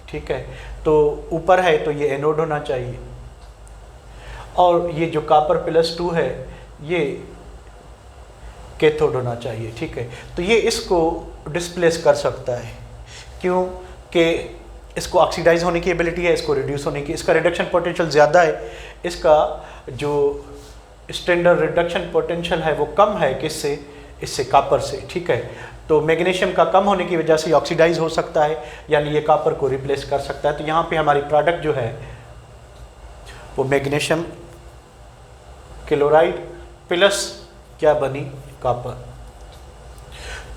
ठीक है, तो ऊपर है तो ये एनोड होना चाहिए, और ये जो कॉपर +2 है ये कैथोड होना चाहिए। ठीक है, तो ये इसको डिस्प्लेस कर सकता है। क्यों? कि इसको ऑक्सीडाइज होने की एबिलिटी है, इसको रिड्यूस होने की, इसका रिडक्शन पोटेंशियल ज़्यादा है, इसका जो स्टैंडर्ड रिडक्शन पोटेंशियल है वो कम है। किससे? इससे, कॉपर से। ठीक है, तो मैग्नीशियम का कम होने की वजह से ऑक्सीडाइज हो सकता है, यानी ये कॉपर को रिप्लेस कर सकता है। तो यहाँ पे हमारी प्रोडक्ट जो है वो मैग्नीशियम क्लोराइड प्लस क्या बनी? कॉपर।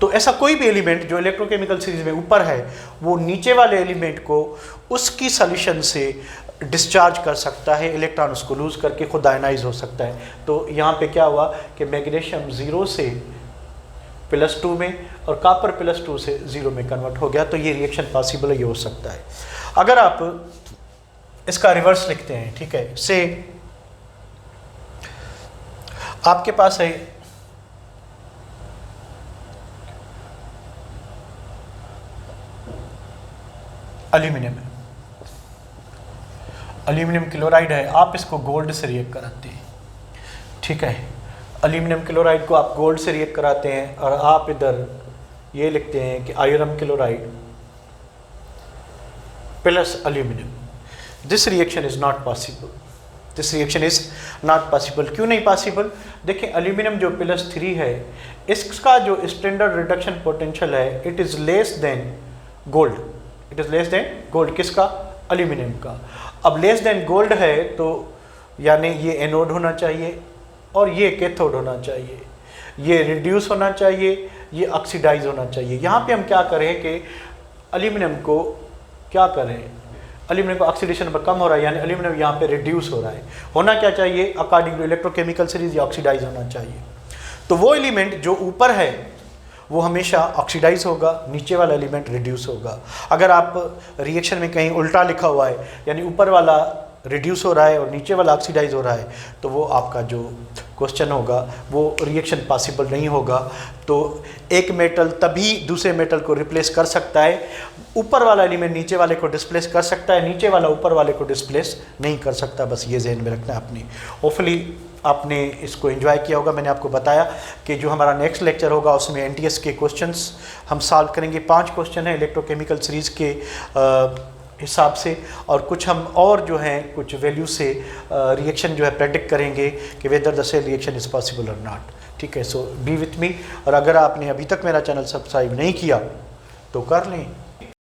तो ऐसा कोई भी एलिमेंट जो इलेक्ट्रोकेमिकल सीरीज में ऊपर है वो नीचे वाले एलिमेंट को उसकी सॉल्यूशन से डिस्चार्ज कर सकता है, इलेक्ट्रॉन उसको लूज करके खुद आयनाइज हो सकता है। तो यहाँ पे क्या हुआ कि मैग्नीशियम 0 से +2 में और कॉपर +2 से 0 में कन्वर्ट हो गया। तो ये रिएक्शन पॉसिबल ये हो सकता है। अगर आप इसका रिवर्स लिखते हैं, ठीक है, से आपके पास है एल्यूमिनियम है, एल्यूमिनियम क्लोराइड है, आप इसको गोल्ड से रिएक्ट कराते हैं। ठीक है, एल्यूमिनियम क्लोराइड को आप गोल्ड से रिएक्ट कराते हैं और आप इधर ये लिखते हैं कि iron chloride plus aluminium. This reaction is not possible, this reaction is not possible. क्यों नहीं पॉसिबल? देखिए, एल्यूमिनियम जो +3 है इसका जो स्टैंडर्ड रिडक्शन पोटेंशियल है it is less than gold, it is less than gold. किसका? एल्यूमिनियम का। अब लेस देन गोल्ड है तो यानी ये एनोड होना चाहिए और ये कैथोड होना चाहिए, ये रिड्यूस होना चाहिए, ये ऑक्सीडाइज होना चाहिए। यहाँ पे हम क्या करें कि एल्यूमिनियम को क्या करें, एल्यूमिनियम को ऑक्सीडेशन नंबर कम हो रहा है, यानी एल्यूमिनियम यहाँ पे रिड्यूस हो रहा है। होना क्या चाहिए, अकॉर्डिंग टू इलेक्ट्रोकेमिकल सीरीज ये ऑक्सीडाइज होना चाहिए। तो वो एलिमेंट जो ऊपर है वो हमेशा ऑक्सीडाइज होगा, नीचे वाला एलिमेंट रिड्यूस होगा। अगर आप रिएक्शन में कहीं उल्टा लिखा हुआ है, यानी ऊपर वाला रिड्यूस हो रहा है और नीचे वाला ऑक्सीडाइज हो रहा है, तो वो आपका जो क्वेश्चन होगा वो रिएक्शन पॉसिबल नहीं होगा। तो एक मेटल तभी दूसरे मेटल को रिप्लेस कर सकता है, ऊपर वाला एलिमेंट नीचे वाले को डिस्प्लेस कर सकता है, नीचे वाला ऊपर वाले को डिस्प्लेस नहीं कर सकता। बस ये जहन में रखना है अपनी। होपफुली आपने इसको एंजॉय किया होगा। मैंने आपको बताया कि जो हमारा नेक्स्ट लेक्चर होगा उसमें एनटीएस के क्वेश्चंस हम सॉल्व करेंगे। 5 क्वेश्चन हैं इलेक्ट्रोकेमिकल सीरीज़ के हिसाब से, और कुछ हम और जो हैं कुछ वैल्यू से रिएक्शन जो है प्रेडिक्ट करेंगे कि whether the same reaction is possible और नॉट। ठीक है, सो बी विथ मी। और अगर आपने अभी तक मेरा चैनल सब्सक्राइब नहीं किया तो कर लें।